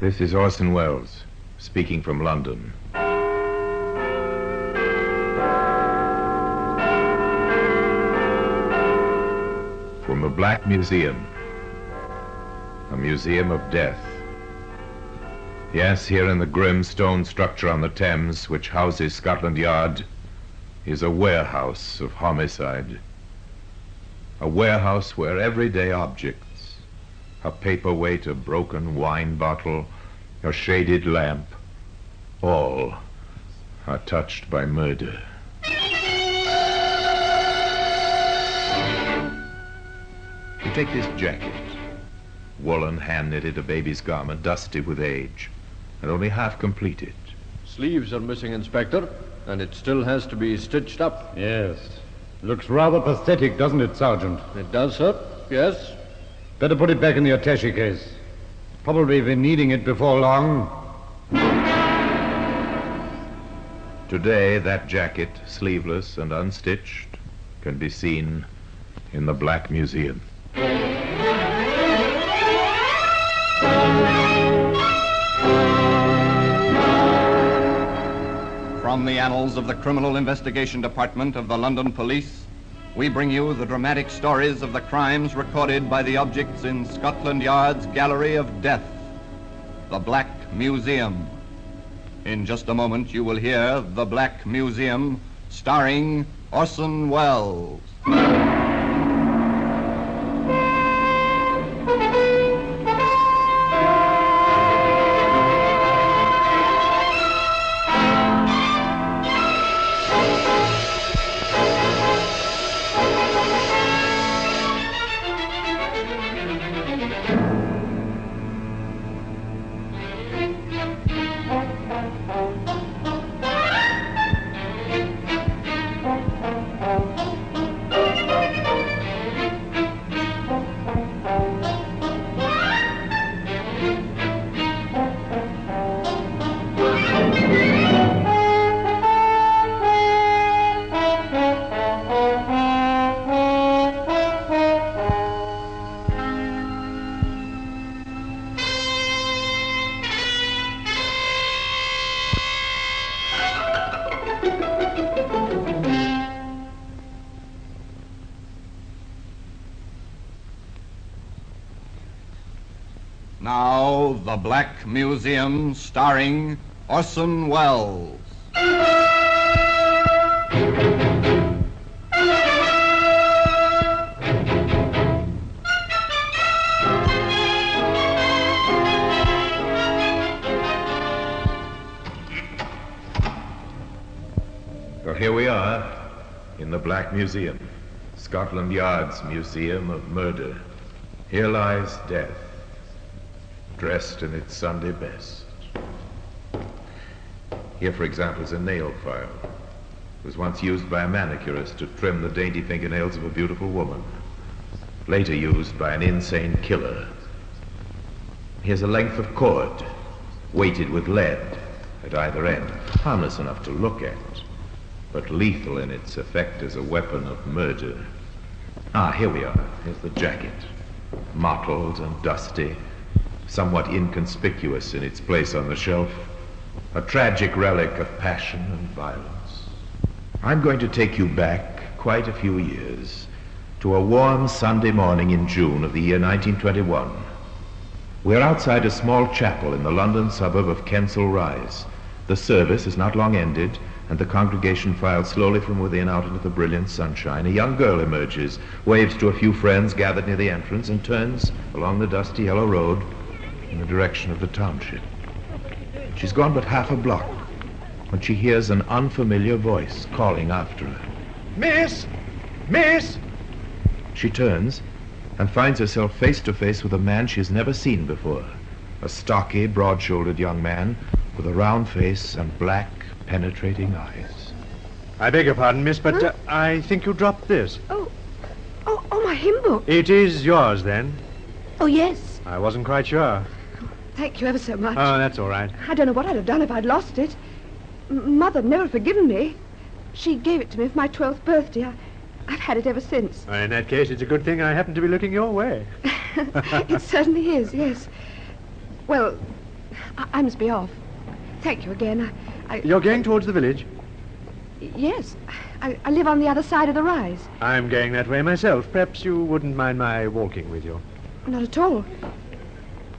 This is Orson Welles, speaking from London. From the Black Museum, a museum of death. Yes, here in the grim stone structure on the Thames, which houses Scotland Yard, is a warehouse of homicide. A warehouse where everyday objects, a paperweight, a broken wine bottle, a shaded lamp, all are touched by murder. You take this jacket, woolen, hand-knitted, a baby's garment, dusty with age, and only half completed. Sleeves are missing, Inspector, and it still has to be stitched up. Yes. Looks rather pathetic, doesn't it, Sergeant? It does, sir. Yes. Better put it back in the attaché case. Probably be needing it before long. Today, that jacket, sleeveless and unstitched, can be seen in the Black Museum. From the annals of the Criminal Investigation Department of the London Police, we bring you the dramatic stories of the crimes recorded by the objects in Scotland Yard's Gallery of Death, the Black Museum. In just a moment, you will hear The Black Museum, starring Orson Welles. Now, The Black Museum, starring Orson Welles. Well, here we are in the Black Museum, Scotland Yard's Museum of Murder. Here lies death, dressed in its Sunday best. Here, for example, is a nail file. It was once used by a manicurist to trim the dainty fingernails of a beautiful woman, later used by an insane killer. Here's a length of cord, weighted with lead at either end, harmless enough to look at, but lethal in its effect as a weapon of murder. Here we are. Here's the jacket, mottled and dusty, somewhat inconspicuous in its place on the shelf, a tragic relic of passion and violence. I'm going to take you back quite a few years to a warm Sunday morning in June of the year 1921. We're outside a small chapel in the London suburb of Kensal Rise. The service is not long ended, and the congregation files slowly from within out into the brilliant sunshine. A young girl emerges, waves to a few friends gathered near the entrance, and turns along the dusty yellow road in the direction of the township. She's gone but half a block when she hears an unfamiliar voice calling after her. Miss! Miss! She turns and finds herself face to face with a man she has never seen before. A stocky, broad-shouldered young man with a round face and black, penetrating eyes. I beg your pardon, miss, but I think you dropped this. Oh, my hymn book. It is yours, then? Oh, yes. I wasn't quite sure. Thank you ever so much. Oh, that's all right. I don't know what I'd have done if I'd lost it. Mother'd never forgiven me. She gave it to me for my 12th birthday. I've had it ever since. In that case, it's a good thing I happen to be looking your way. It certainly is, yes. Well, I must be off. Thank you again. You're going towards the village? Yes. I live on the other side of the rise. I'm going that way myself. Perhaps you wouldn't mind my walking with you. Not at all.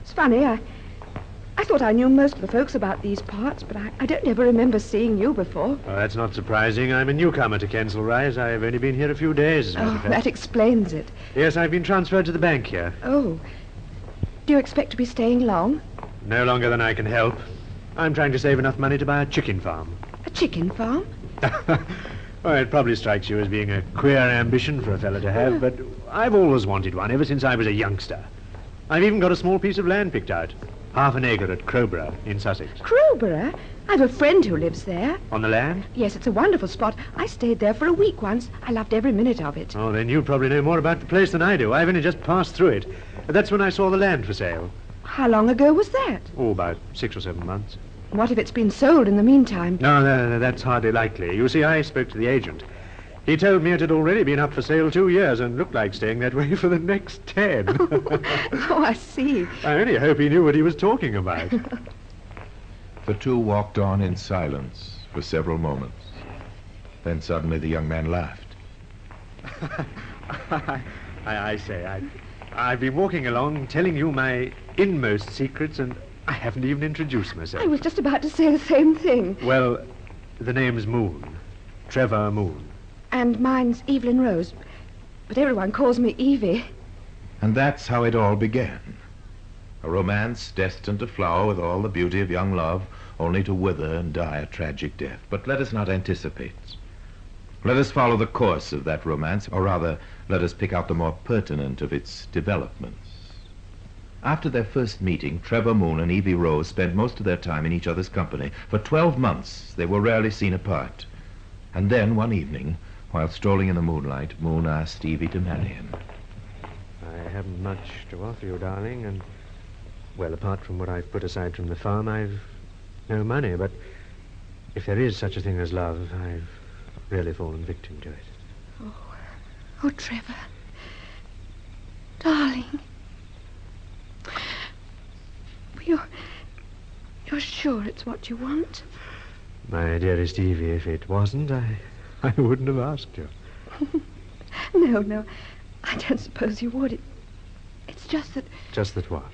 It's funny, I thought I knew most of the folks about these parts, but I don't ever remember seeing you before. Oh, that's not surprising. I'm a newcomer to Kensal Rise. I've only been here a few days, as a matter of fact. That explains it. Yes, I've been transferred to the bank here. Oh. Do you expect to be staying long? No longer than I can help. I'm trying to save enough money to buy a chicken farm. A chicken farm? Well, it probably strikes you as being a queer ambition for a fellow to have, but I've always wanted one, ever since I was a youngster. I've even got a small piece of land picked out. Half an acre at Crowborough in Sussex. Crowborough? I've a friend who lives there. On the land? Yes, it's a wonderful spot. I stayed there for a week once. I loved every minute of it. Oh, then you probably know more about the place than I do. I've only just passed through it. That's when I saw the land for sale. How long ago was that? Oh, about 6 or 7 months. What if it's been sold in the meantime? No, that's hardly likely. You see, I spoke to the agent. He told me it had already been up for sale 2 years and looked like staying that way for the next 10. Oh, I see. I only hope he knew what he was talking about. The two walked on in silence for several moments. Then suddenly the young man laughed. I've been walking along telling you my inmost secrets, and I haven't even introduced myself. I was just about to say the same thing. Well, the name's Moon. Trevor Moon. And mine's Evelyn Rose. But everyone calls me Evie. And that's how it all began. A romance destined to flower with all the beauty of young love, only to wither and die a tragic death. But let us not anticipate. Let us follow the course of that romance, or rather, let us pick out the more pertinent of its developments. After their first meeting, Trevor Moon and Evie Rose spent most of their time in each other's company. For 12 months, they were rarely seen apart. And then, one evening, while strolling in the moonlight, Moon asked Evie to marry him. I haven't much to offer you, darling, and, well, apart from what I've put aside from the farm, I've no money, but if there is such a thing as love, I've really fallen victim to it. Oh, Trevor. Darling. You're sure it's what you want? My dearest Evie, if it wasn't, I wouldn't have asked you. No, I don't suppose you would. It's just that... Just that what?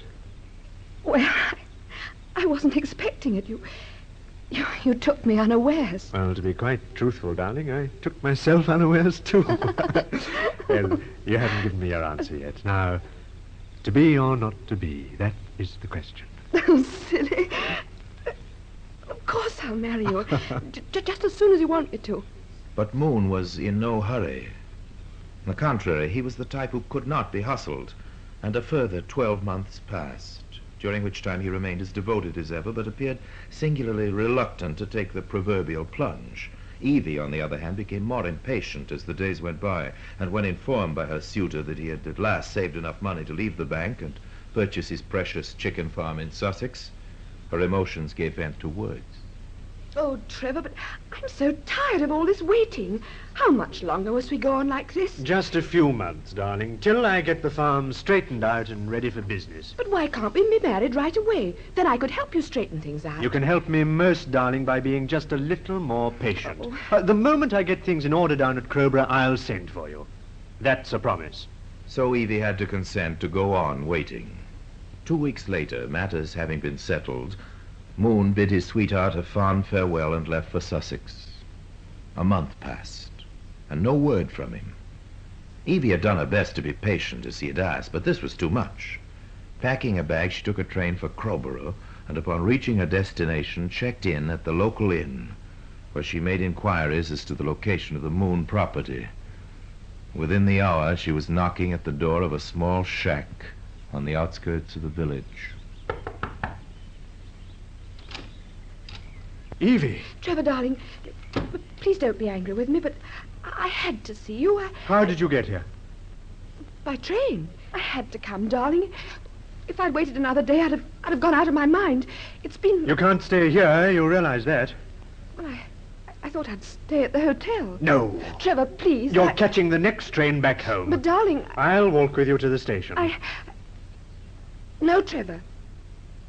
Well, I wasn't expecting it. You took me unawares. Well, to be quite truthful, darling, I took myself unawares, too. Well, you haven't given me your answer yet. Now, to be or not to be, that is the question. Oh, silly. Of course I'll marry you. Just as soon as you want me to. But Moon was in no hurry. On the contrary, he was the type who could not be hustled. And a further 12 months passed, during which time he remained as devoted as ever, but appeared singularly reluctant to take the proverbial plunge. Evie, on the other hand, became more impatient as the days went by, and when informed by her suitor that he had at last saved enough money to leave the bank and purchase his precious chicken farm in Sussex, her emotions gave vent to words. Oh, Trevor, but I'm so tired of all this waiting. How much longer must we go on like this? Just a few months, darling, till I get the farm straightened out and ready for business. But why can't we be married right away? Then I could help you straighten things out. You can help me most, darling, by being just a little more patient. The moment I get things in order down at Crowborough, I'll send for you. That's a promise. So Evie had to consent to go on waiting. 2 weeks later, matters having been settled, Moon bid his sweetheart a fond farewell and left for Sussex. A month passed, and no word from him. Evie had done her best to be patient, as he had asked, but this was too much. Packing a bag, she took a train for Crowborough, and upon reaching her destination, checked in at the local inn, where she made inquiries as to the location of the Moon property. Within the hour, she was knocking at the door of a small shack on the outskirts of the village. Evie! Trevor, darling, please don't be angry with me, but I had to see you. How did you get here? By train. I had to come, darling. If I'd waited another day, I'd have gone out of my mind. It's been... You can't stay here, you realize that. Well, I thought I'd stay at the hotel. No. Trevor, please. You're catching the next train back home. But, darling... I'll walk with you to the station. No, Trevor.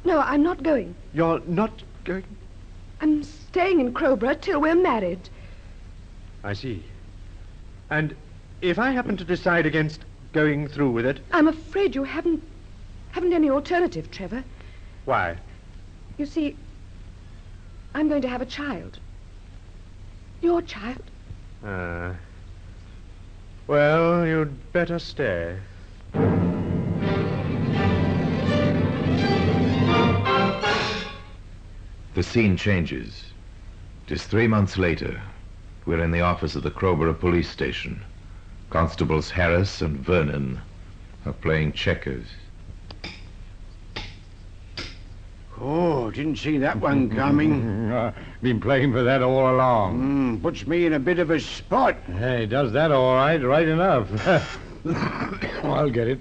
No, I'm not going. You're not going? I'm staying in Crowborough till we're married. I see. And if I happen to decide against going through with it? I'm afraid you haven't any alternative, Trevor. Why? You see, I'm going to have a child. Your child. Well, you'd better stay. The scene changes. It is 3 months later. We're in the office of the Crowborough police station. Constables Harris and Vernon are playing checkers. Oh, didn't see that one coming. Been playing for that all along. Puts me in a bit of a spot. Hey, does that all right, right enough. I'll get it.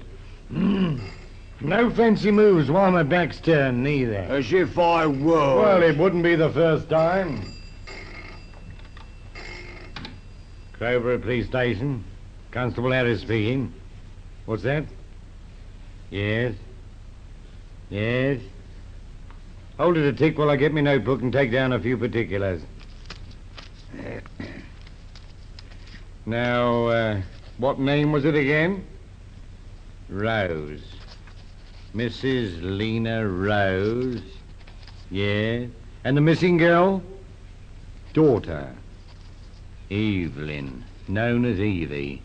No fancy moves while my back's turned, neither. As if I were. Well, it wouldn't be the first time. Crowborough Police Station. Constable Harris speaking. What's that? Yes. Yes. Hold it a tick while I get my notebook and take down a few particulars. Now, what name was it again? Rose. Mrs. Lena Rose. Yeah. And the missing girl? Daughter. Evelyn, known as Evie.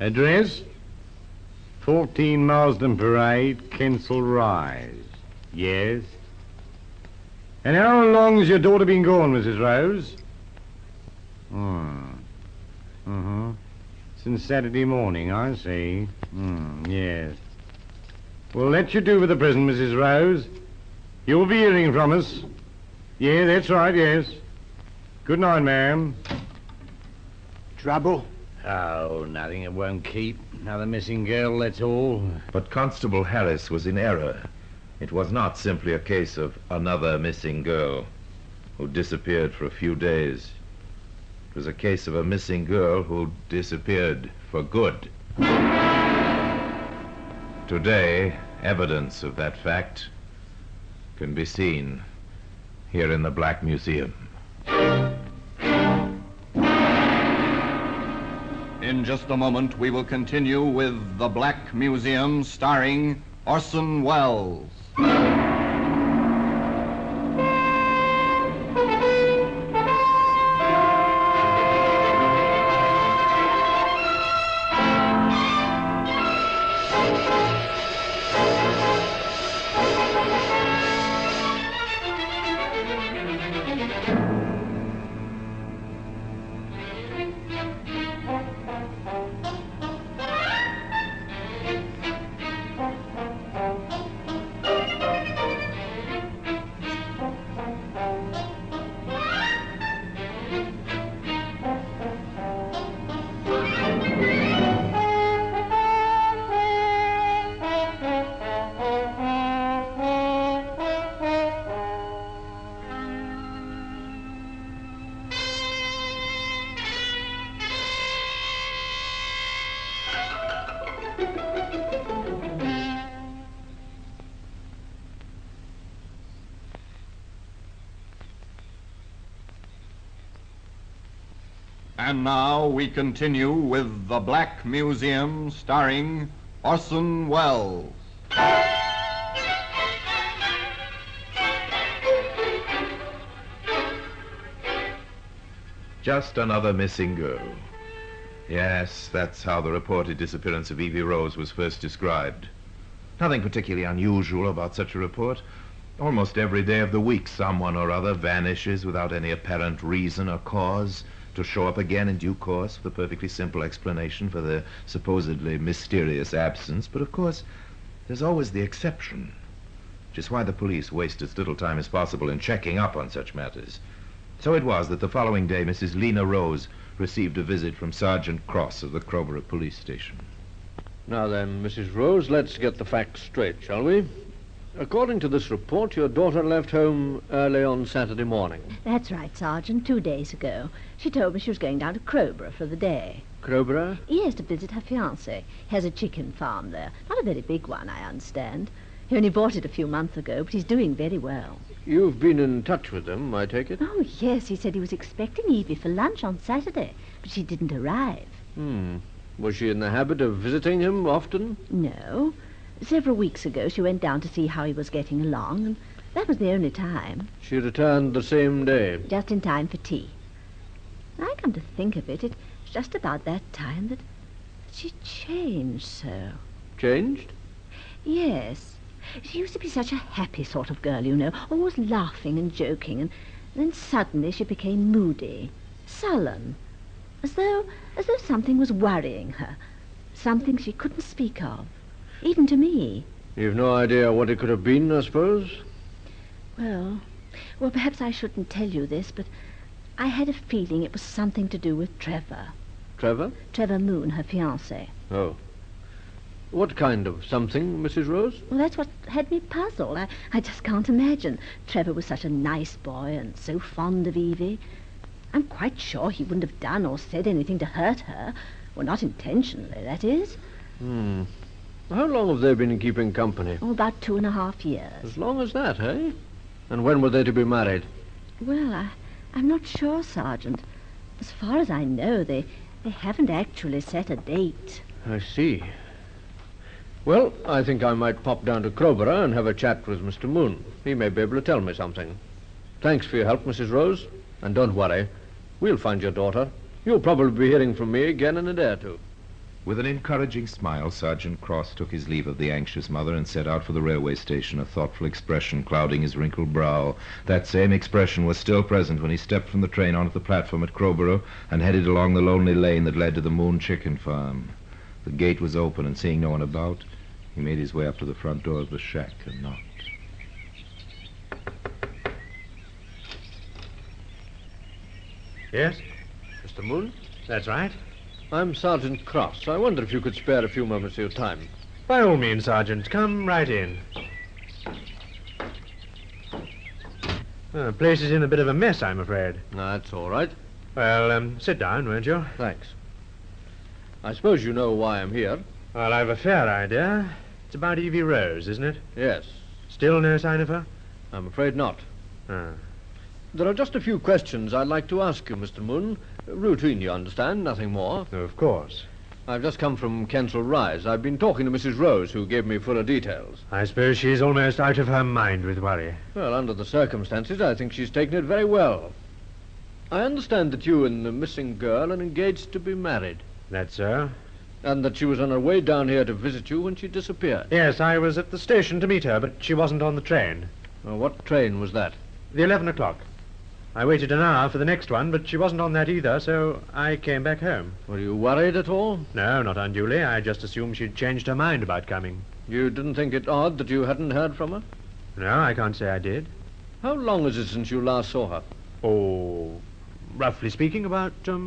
Address? 14 Marsden Parade, Kensal Rise. Yes. And how long has your daughter been gone, Mrs. Rose? Since Saturday morning, I see. Yes. Well, let you do with the present, Mrs. Rose. You'll be hearing from us. Yeah, that's right, yes. Good night, ma'am. Trouble? Oh, nothing it won't keep. Another missing girl, that's all. But Constable Harris was in error. It was not simply a case of another missing girl who disappeared for a few days. It was a case of a missing girl who disappeared for good. Today, evidence of that fact can be seen here in the Black Museum. In just a moment, we will continue with The Black Museum, starring Orson Welles. And now we continue with The Black Museum, starring Orson Welles. Just another missing girl. Yes, that's how the reported disappearance of Evie Rose was first described. Nothing particularly unusual about such a report. Almost every day of the week, someone or other vanishes without any apparent reason or cause, to show up again in due course with a perfectly simple explanation for their supposedly mysterious absence. But of course, there's always the exception, which is why the police waste as little time as possible in checking up on such matters. So it was that the following day, Mrs. Lena Rose received a visit from Sergeant Cross of the Crowborough Police Station. Now then, Mrs. Rose, let's get the facts straight, shall we? According to this report, your daughter left home early on Saturday morning. That's right, Sergeant. 2 days ago. She told me she was going down to Crowborough for the day. Crowborough? Yes, to visit her fiancé. He has a chicken farm there. Not a very big one, I understand. He only bought it a few months ago, but he's doing very well. You've been in touch with him, I take it? Oh, yes, he said he was expecting Evie for lunch on Saturday, but she didn't arrive. Was she in the habit of visiting him often? No. Several weeks ago she went down to see how he was getting along, and that was the only time. She returned the same day. Just in time for tea. I come to think of it, it's just about that time that she changed so. Changed? Yes. She used to be such a happy sort of girl, you know, always laughing and joking, and then suddenly she became moody, sullen, as though something was worrying her, something she couldn't speak of, even to me. You've no idea what it could have been, I suppose? Well, perhaps I shouldn't tell you this, but I had a feeling it was something to do with Trevor. Trevor? Trevor Moon, her fiancé. Oh. What kind of something, Mrs. Rose? Well, that's what had me puzzled. I just can't imagine. Trevor was such a nice boy and so fond of Evie. I'm quite sure he wouldn't have done or said anything to hurt her. Well, not intentionally, that is. How long have they been keeping company? Oh, about 2.5 years. As long as that, eh? And when were they to be married? Well, I'm not sure, Sergeant. As far as I know, they haven't actually set a date. I see. Well, I think I might pop down to Crowborough and have a chat with Mr. Moon. He may be able to tell me something. Thanks for your help, Mrs. Rose. And don't worry. We'll find your daughter. You'll probably be hearing from me again in a day or two. With an encouraging smile, Sergeant Cross took his leave of the anxious mother and set out for the railway station, a thoughtful expression clouding his wrinkled brow. That same expression was still present when he stepped from the train onto the platform at Crowborough and headed along the lonely lane that led to the Moon Chicken Farm. The gate was open, and seeing no one about, he made his way up to the front door of the shack and knocked. Yes? Mr. Moon? That's right. I'm Sergeant Cross. I wonder if you could spare a few moments of your time. By all means, Sergeant. Come right in. The place is in a bit of a mess, I'm afraid. That's all right. Well, sit down, won't you? Thanks. I suppose you know why I'm here. Well, I've a fair idea. It's about Evie Rose, isn't it? Yes. Still no sign of her? I'm afraid not. Ah. There are just a few questions I'd like to ask you, Mr. Moon. Routine, you understand, nothing more. Of course. I've just come from Kensal Rise. I've been talking to Mrs. Rose, who gave me fuller details. I suppose she's almost out of her mind with worry. Well, under the circumstances, I think she's taken it very well. I understand that you and the missing girl are engaged to be married. That's so. And that she was on her way down here to visit you when she disappeared. Yes, I was at the station to meet her, but she wasn't on the train. What train was that? The 11 o'clock. I waited an hour for the next one, but she wasn't on that either, so I came back home. Were you worried at all? No, not unduly. I just assumed she'd changed her mind about coming. You didn't think it odd that you hadn't heard from her? No, I can't say I did. How long is it since you last saw her? Oh, roughly speaking, about 2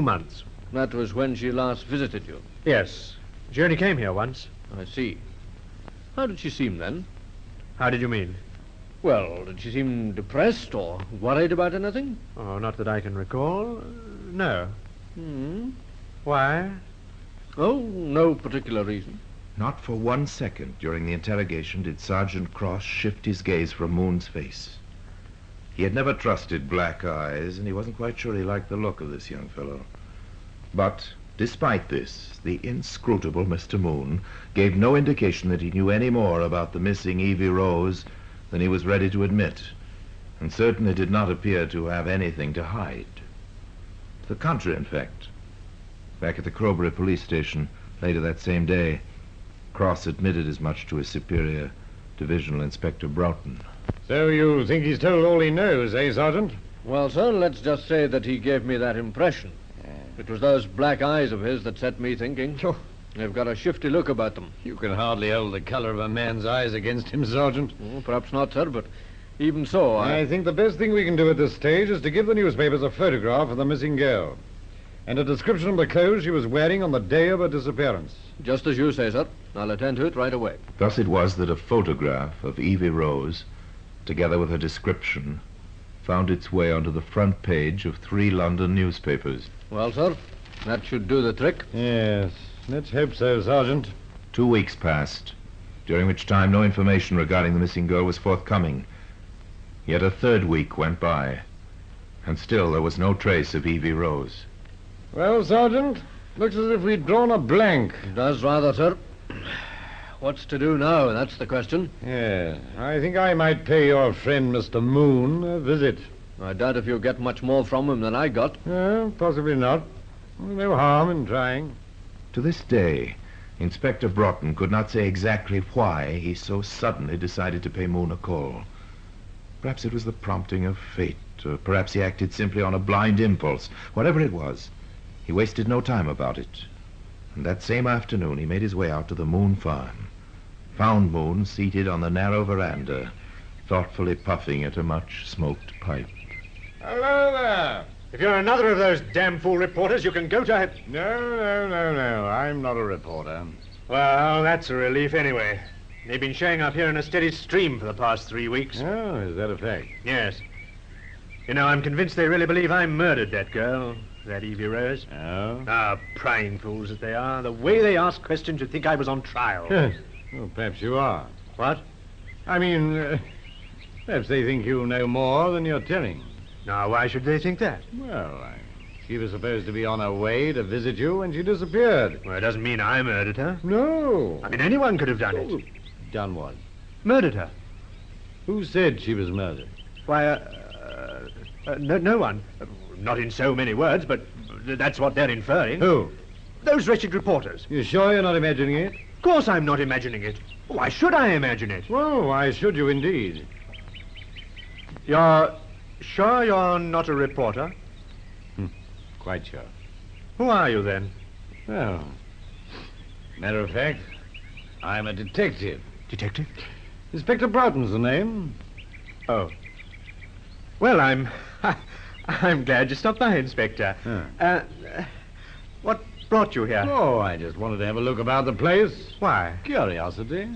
months. That was when she last visited you? Yes. She only came here once. I see. How did she seem then? How did you mean? Well, did she seem depressed or worried about anything? Oh, not that I can recall. No. Why? Oh, no particular reason. Not for 1 second during the interrogation did Sergeant Cross shift his gaze from Moon's face. He had never trusted black eyes, and he wasn't quite sure he liked the look of this young fellow. But, despite this, the inscrutable Mr. Moon gave no indication that he knew any more about the missing Evie Rose than he was ready to admit, and certainly did not appear to have anything to hide. The contrary, in fact. Back at the Crowborough police station later that same day, Cross admitted as much to his superior, Divisional Inspector Broughton. So you think he's told all he knows, eh, Sergeant? Well, sir, let's just say that he gave me that impression. It was those black eyes of his that set me thinking. They've got a shifty look about them. You can hardly hold the color of a man's eyes against him, Sergeant. Perhaps not, sir, but even so, I think the best thing we can do at this stage is to give the newspapers a photograph of the missing girl and a description of the clothes she was wearing on the day of her disappearance. Just as you say, sir. I'll attend to it right away. Thus it was that a photograph of Evie Rose, together with a description, found its way onto the front page of 3 London newspapers. Well, sir, that should do the trick. Yes, let's hope so, Sergeant. 2 weeks passed, during which time no information regarding the missing girl was forthcoming. Yet a third week went by, and still there was no trace of Evie Rose. Well, Sergeant, looks as if we'd drawn a blank. It does rather, sir. What's to do now? That's the question. Yeah, I think I might pay your friend Mr. Moon a visit. I doubt if you'll get much more from him than I got. Possibly not. No harm in trying. To this day, Inspector Broughton could not say exactly why he so suddenly decided to pay Moon a call. Perhaps it was the prompting of fate, or perhaps he acted simply on a blind impulse. Whatever it was, he wasted no time about it. And that same afternoon, he made his way out to the Moon farm, found Moon seated on the narrow veranda, thoughtfully puffing at a much-smoked pipe. Hello there. If you're another of those damn fool reporters, you can go to... No. I'm not a reporter. Well, that's a relief anyway. They've been showing up here in a steady stream for the past 3 weeks. Oh, is that a fact? Yes. You know, I'm convinced they really believe I murdered that girl, that Evie Rose. Oh? Ah, prying fools that they are. The way they ask questions, you'd think I was on trial. Yes. Well, perhaps you are. What? I mean, perhaps they think you know more than you're telling. Now, why should they think that? Well, she was supposed to be on her way to visit you when she disappeared. Well, it doesn't mean I murdered her. No. I mean, anyone could have done it. Done what? Murdered her. Who said she was murdered? Why, no one. Not in so many words, but that's what they're inferring. Who? Those wretched reporters. You sure you're not imagining it? Of course I'm not imagining it. Why should I imagine it? Well, why should you indeed? You're sure you're not a reporter? Quite sure. Who are you, then? Well, matter of fact, I'm a detective. Detective? Inspector Broughton's the name. Oh. Well, I'm glad you stopped by, Inspector. What brought you here? Oh, I just wanted to have a look about the place. Why? Curiosity.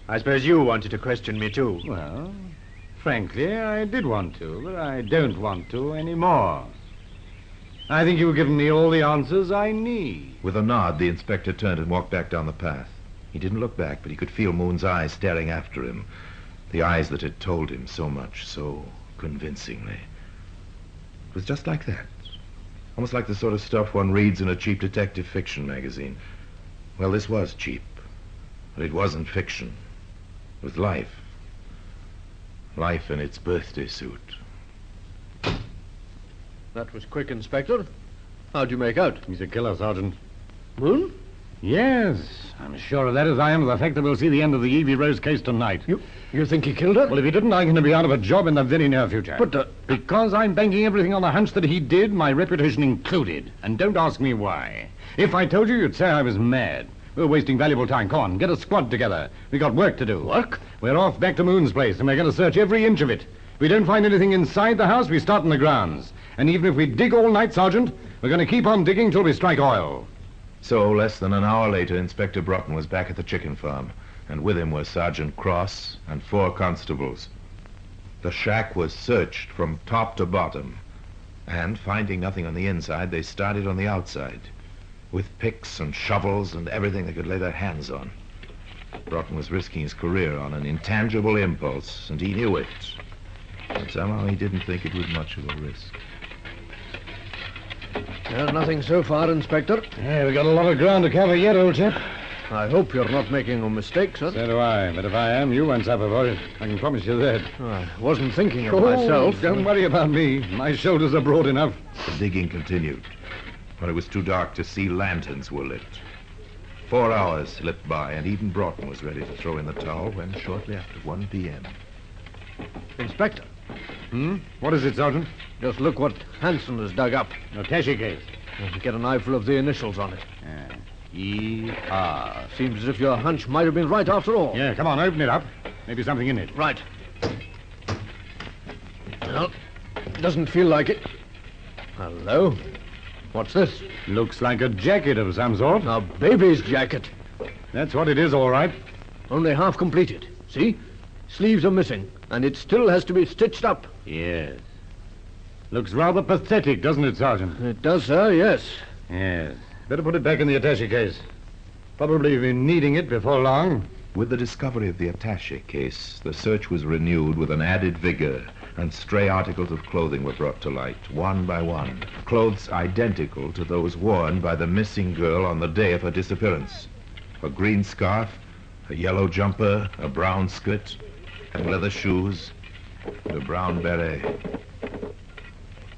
I suppose you wanted to question me, too. Well, frankly, I did want to, but I don't want to anymore. I think you've given me all the answers I need. With a nod, the inspector turned and walked back down the path. He didn't look back, but he could feel Moon's eyes staring after him. The eyes that had told him so much, so convincingly. It was just like that. Almost like the sort of stuff one reads in a cheap detective fiction magazine. Well, this was cheap. But it wasn't fiction. It was life. Life in its birthday suit. That was quick, Inspector. How'd you make out? He's a killer, Sergeant. Moon? Yes, I'm as sure of that as I am of the fact that we'll see the end of the Evie Rose case tonight. You think he killed her? Well, if he didn't, I'm going to be out of a job in the very near future. But, Because I'm banking everything on the hunch that he did, my reputation included. And don't ask me why. If I told you, you'd say I was mad. We're wasting valuable time. Come on, get a squad together. We got work to do. Work? We're off back to Moon's place, and we're going to search every inch of it. If we don't find anything inside the house, we start in the grounds. And even if we dig all night, Sergeant, we're going to keep on digging till we strike oil. So, less than an hour later, Inspector Broughton was back at the chicken farm, and with him were Sergeant Cross and 4 constables. The shack was searched from top to bottom, and, finding nothing on the inside, they started on the outside, with picks and shovels and everything they could lay their hands on. Broughton was risking his career on an intangible impulse, and he knew it. But somehow he didn't think it was much of a risk. There's nothing so far, Inspector. Yeah, we got a lot of ground to cover yet, old chap. I hope you're not making a mistake, sir. So do I, but if I am, you won't suffer for it. I can promise you that. I wasn't thinking of myself. Don't worry about me. My shoulders are broad enough. The digging continued. When it was too dark to see, lanterns were lit. 4 hours slipped by, and even Broughton was ready to throw in the towel when, shortly after 1 p.m. Inspector, What is it, Sergeant? just look what Hanson has dug up. A attaché case. Get an eyeful of the initials on it. E.R. Seems as if your hunch might have been right after all. Yeah, come on, open it up. Maybe something in it. Right. Well, doesn't feel like it. Hello? What's this? Looks like a jacket of some sort. A baby's jacket. That's what it is, all right. Only half completed. See? Sleeves are missing, and it still has to be stitched up. Yes. Looks rather pathetic, doesn't it, Sergeant? It does, sir, yes. Yes. Better put it back in the attaché case. Probably been needing it before long. With the discovery of the attaché case, the search was renewed with an added vigor, and stray articles of clothing were brought to light, one by one. Clothes identical to those worn by the missing girl on the day of her disappearance. A green scarf, a yellow jumper, a brown skirt, leather shoes, and a brown beret.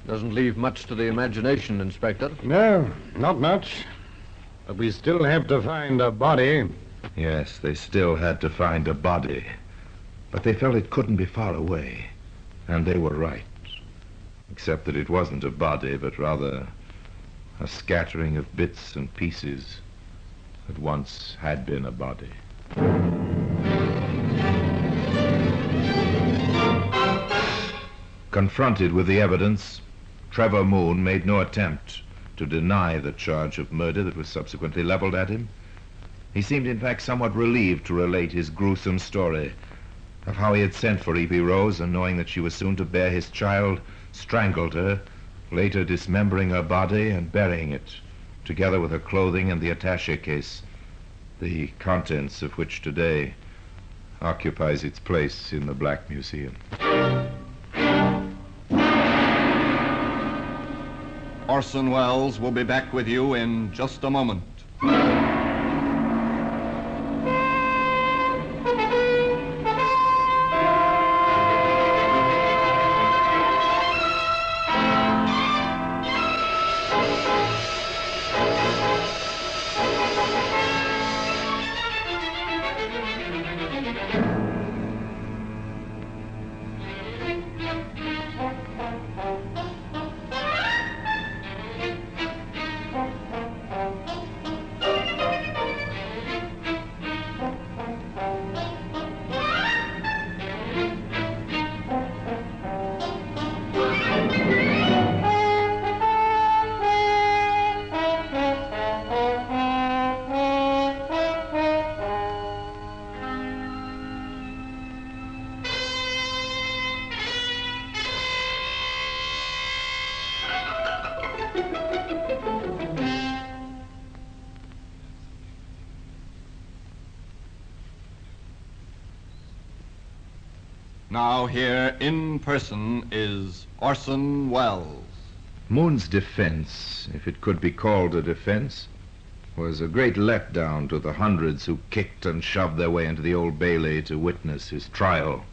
Doesn't leave much to the imagination, Inspector. No, not much. But we still have to find a body. Yes, they still had to find a body. But they felt it couldn't be far away. And they were right. Except that it wasn't a body, but rather a scattering of bits and pieces that once had been a body. Confronted with the evidence, Trevor Moon made no attempt to deny the charge of murder that was subsequently leveled at him. He seemed, in fact, somewhat relieved to relate his gruesome story of how he had sent for Evie Rose and, knowing that she was soon to bear his child, strangled her, later dismembering her body and burying it, together with her clothing and the attaché case, the contents of which today occupies its place in the Black Museum. Orson Welles will be back with you in just a moment. Now here in person is Orson Welles. Moon's defense, if it could be called a defense, was a great letdown to the hundreds who kicked and shoved their way into the Old Bailey to witness his trial.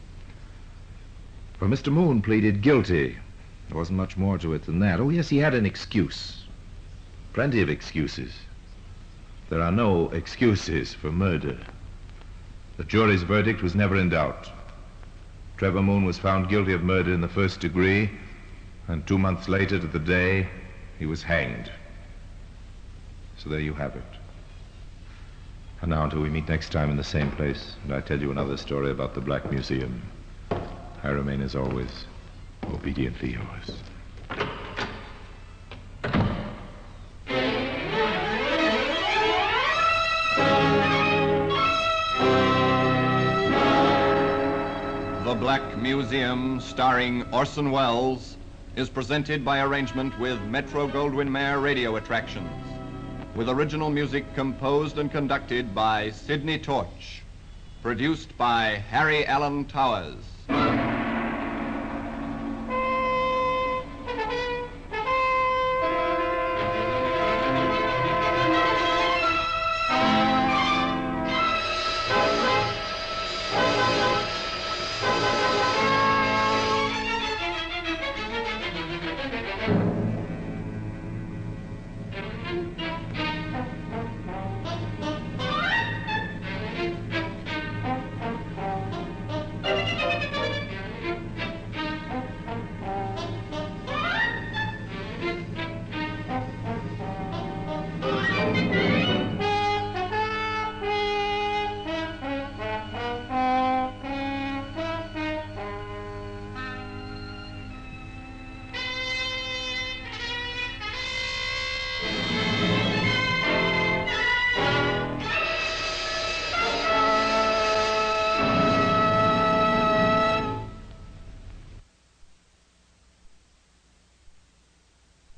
For Mr. Moon pleaded guilty. There wasn't much more to it than that. Oh, yes, he had an excuse. Plenty of excuses. There are no excuses for murder. The jury's verdict was never in doubt. Trevor Moon was found guilty of murder in the first degree, and 2 months later to the day, he was hanged. So there you have it. And now until we meet next time in the same place, and I tell you another story about the Black Museum, I remain as always obediently yours. The Black Museum, starring Orson Welles, is presented by arrangement with Metro-Goldwyn-Mayer Radio Attractions, with original music composed and conducted by Sidney Torch, produced by Harry Allen Towers.